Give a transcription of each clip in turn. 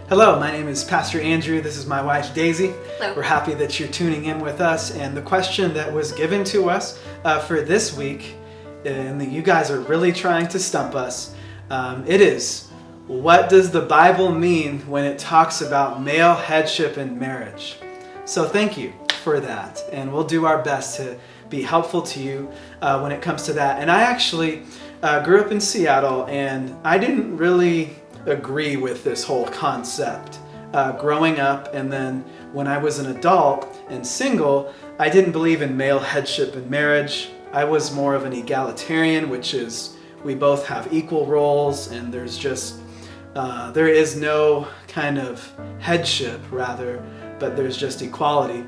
Hello, my name is Pastor Andrew. This is my wife, Daisy. Hello. We're happy that you're tuning in with us. And the question that was given to us for this week, and that you guys are really trying to stump us, it is, what does the Bible mean when it talks about male headship in marriage? So thank you for that. And we'll do our best to be helpful to you when it comes to that. And I actually grew up in Seattle, and I didn't really agree with this whole concept growing up, and then when I was an adult and single, I didn't believe in male headship in marriage. I was more of an egalitarian, which is we both have equal roles, and there's just there is no kind of headship, rather, but there's just equality.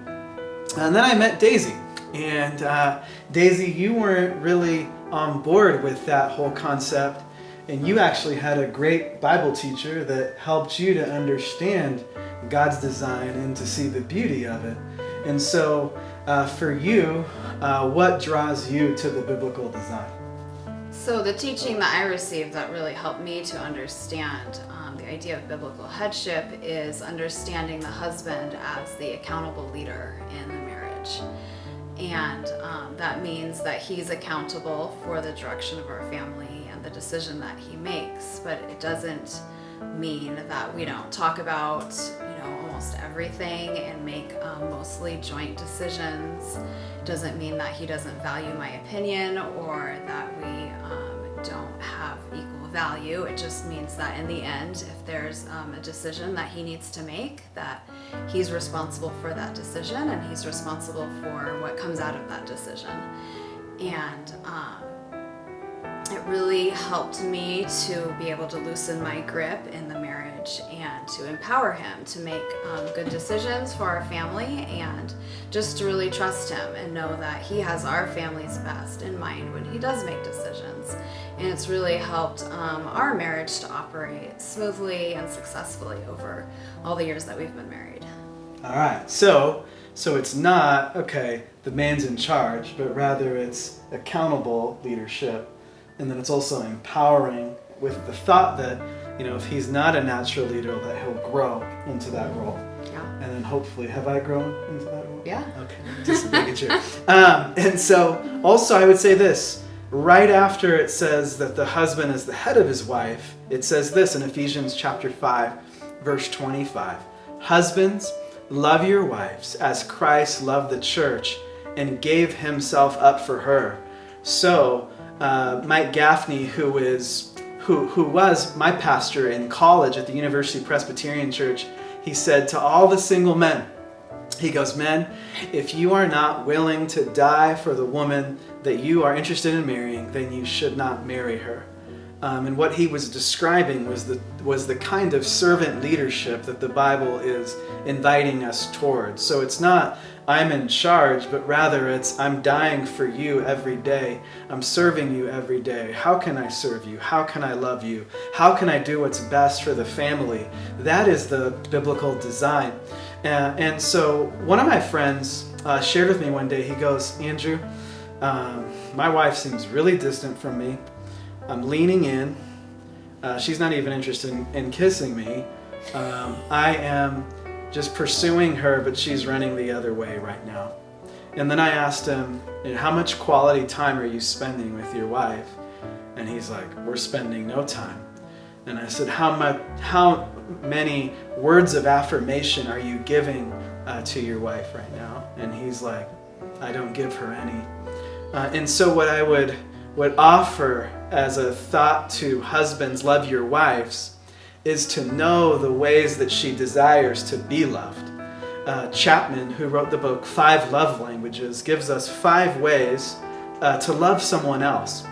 And then I met Daisy, and Daisy, you weren't really on board with that whole concept. And you actually had a great Bible teacher that helped you to understand God's design and to see the beauty of it. And so for you, what draws you to the biblical design? So the teaching that I received that really helped me to understand the idea of biblical headship is understanding the husband as the accountable leader in the marriage. And that means that he's accountable for the direction of our family and the decision that he makes. But it doesn't mean that we don't talk about, almost everything and make mostly joint decisions. It doesn't mean that he doesn't value my opinion or that we don't have equal value. It just means that in the end, if there's a decision that he needs to make, that he's responsible for that decision and he's responsible for what comes out of that decision. And it really helped me to be able to loosen my grip in the marriage and to empower him to make good decisions for our family, and just to really trust him and know that he has our family's best in mind when he does make decisions. And it's really helped our marriage to operate smoothly and successfully over all the years that we've been married. All right, so it's not, okay, the man's in charge, but rather it's accountable leadership. And then it's also empowering with the thought that, if he's not a natural leader, that he'll grow into that role. Yeah. And then hopefully, have I grown into that role? Yeah. Okay, just making sure. And so also I would say this, right after it says that the husband is the head of his wife, it says this in Ephesians chapter 5, verse 25. Husbands, love your wives as Christ loved the church and gave himself up for her. So, Mike Gaffney, who was my pastor in college at the University Presbyterian Church, he said to all the single men, he goes, men, if you are not willing to die for the woman that you are interested in marrying, then you should not marry her. And what he was describing was the kind of servant leadership that the Bible is inviting us towards. So it's not I'm in charge, but rather it's I'm dying for you every day. I'm serving you every day. How can I serve you? How can I love you? How can I do what's best for the family? That is the biblical design. And so one of my friends shared with me one day, he goes, Andrew, my wife seems really distant from me. I'm leaning in. She's not even interested in kissing me. I am just pursuing her, but she's running the other way right now. And then I asked him, how much quality time are you spending with your wife? And he's like, we're spending no time. And I said, how many words of affirmation are you giving to your wife right now? And he's like, I don't give her any. And so what I would offer as a thought to husbands, love your wives, is to know the ways that she desires to be loved. Chapman, who wrote the book 5 Love Languages, gives us 5 ways to love someone else.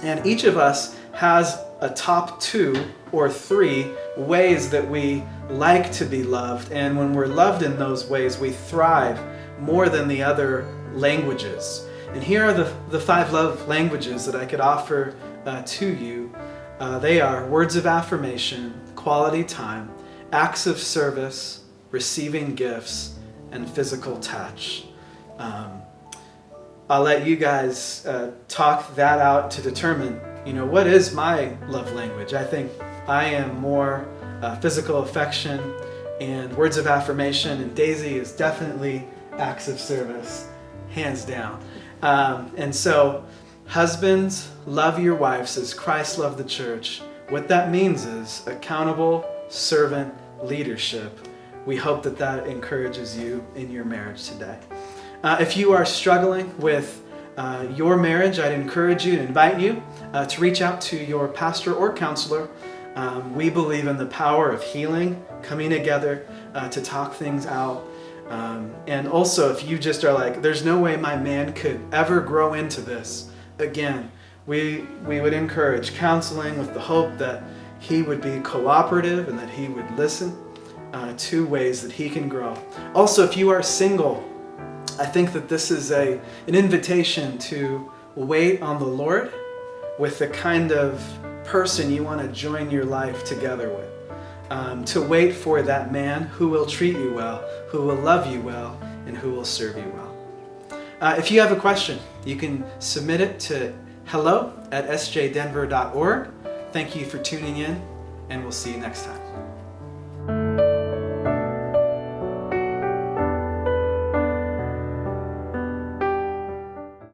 And each of us has a top 2 or 3 ways that we like to be loved. And when we're loved in those ways, we thrive more than the other languages. And here are the 5 love languages that I could offer to you. They are words of affirmation, quality time, acts of service, receiving gifts, and physical touch. I'll let you guys talk that out to determine, what is my love language? I think I am more physical affection and words of affirmation, and Daisy is definitely acts of service, hands down. And so, husbands, love your wives as Christ loved the church. What that means is accountable servant leadership. We hope that that encourages you in your marriage today. If you are struggling with your marriage, I'd encourage you and invite you to reach out to your pastor or counselor. We believe in the power of healing, coming together to talk things out. And also, if you just are like, there's no way my man could ever grow into this, again, we would encourage counseling with the hope that he would be cooperative and that he would listen to ways that he can grow. Also, if you are single, I think that this is an invitation to wait on the Lord with the kind of person you want to join your life together with. To wait for that man who will treat you well, who will love you well, and who will serve you well. If you have a question, you can submit it to hello@sjdenver.org. Thank you for tuning in, and we'll see you next time.